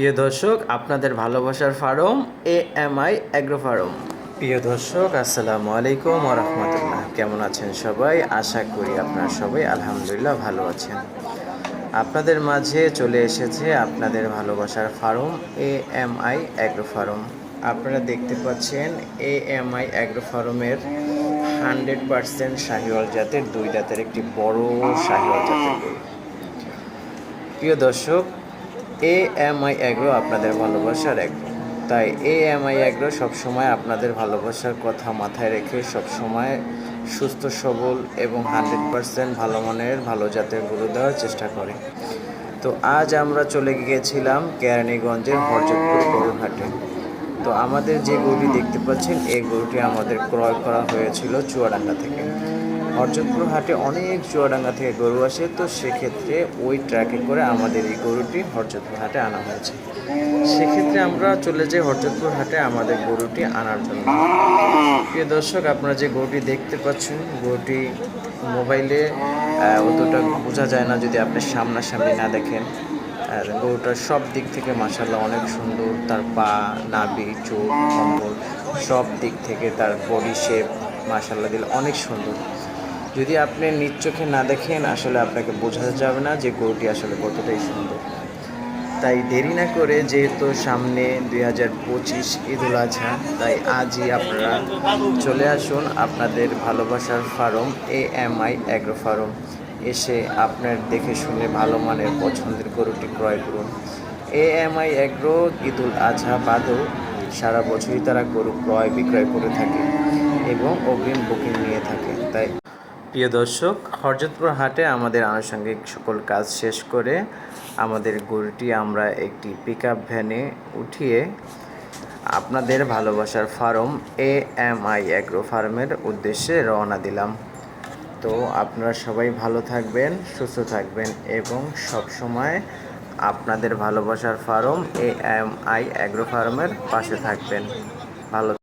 প্রিয় দর্শক, আপনাদের ভালোবাসার ফার্ম AMI অ্যাগ্রো ফার্ম। প্রিয় দর্শক, আসসালামু আলাইকুম ওয়া রাহমাতুল্লাহ। কেমন আছেন সবাই? আশা করি আপনারা সবাই আলহামদুলিল্লাহ ভালো আছেন। আপনাদের মাঝে চলে এসেছে আপনাদের ভালোবাসার ফার্ম AMI অ্যাগ্রো ফার্ম। আপনারা দেখতে পাচ্ছেন AMI অ্যাগ্রো ফার্মের 100% শাহিওয়াল জাতের 2 দাঁতের একটি বড় শাহিওয়াল জাতের গরু। প্রিয় দর্শক, AMI অ্যাগ্রো আপনাদের ভালোবাসার অ্যাগ্রো। তাই AMI অ্যাগ্রো সবসময় আপনাদের ভালোবাসার কথা মাথায় রেখে সবসময় সুস্থ সবল এবং 100% ভালো মানের ভালো জাতের গরু দেওয়ার চেষ্টা করে। তো আজ আমরা চলে গিয়েছিলাম কেরানীগঞ্জের হরজতপুর গরুর হাটে। তো আমাদের যে গরুটি দেখতে পাচ্ছেন, এই গরুটি আমাদের ক্রয় করা হয়েছিল চুয়াডাঙ্গা থেকে। হরজতপুর হাটে অনেক চুয়াডাঙ্গা থেকে গরু আসে, তো সেক্ষেত্রে ওই ট্রাকে করে আমাদের এই গরুটি হরজতপুর হাটে আনা হয়েছে। সেক্ষেত্রে আমরা চলে যাই হরজতপুর হাটে আমাদের গরুটি আনার জন্য। প্রিয় দর্শক, আপনারা যে গরুটি দেখতে পাচ্ছেন, গরুটি মোবাইলে অতটা বোঝা যায় না যদি আপনি সামনাসামনি না দেখেন। গরুটার সব দিক থেকে মাশাআল্লাহ অনেক সুন্দর। তার পা, নাভি, চোখ, কম্বল সব দিক থেকে তার বডি শেপ মাশাআল্লাহ দিল অনেক সুন্দর। যদি আপনি নিজ চোখে না দেখেন, আসলে আপনাকে বোঝা যাবে না যে গরুটি আসলে কতটাই সুন্দর। তাই দেরি না করে, যেহেতু সামনে 2025 ঈদুল আজহা, তাই আজই আপনারা চলে আসুন আপনাদের ভালোবাসার ফার্ম AMI অ্যাগ্রো ফার্ম। এসে আপনার দেখে শুনে ভালো মানের পছন্দের গরুটি ক্রয় করুন। AMI অ্যাগ্রো ঈদুল আজহা বাদেও সারা বছরই তারা গরু ক্রয় বিক্রয় করে থাকে এবং অগ্রিম বুকিং নিয়ে থাকে। তাই প্রিয় দর্শক, হরজতপুর হাটে আমাদের আনুষঙ্গিক সকল কাজ শেষ করে আমাদের গরুটি আমরা একটি পিকআপ ভ্যানে উঠিয়ে আপনাদের ভালোবাসার ফার্ম AMI অ্যাগ্রো ফার্মের উদ্দেশ্যে রওনা দিলাম। তো আপনারা সবাই ভালো থাকবেন, সুস্থ থাকবেন এবং সব সময় আপনাদের ভালোবাসার ফার্ম AMI অ্যাগ্রো ফার্মের পাশে থাকবেন। ভালো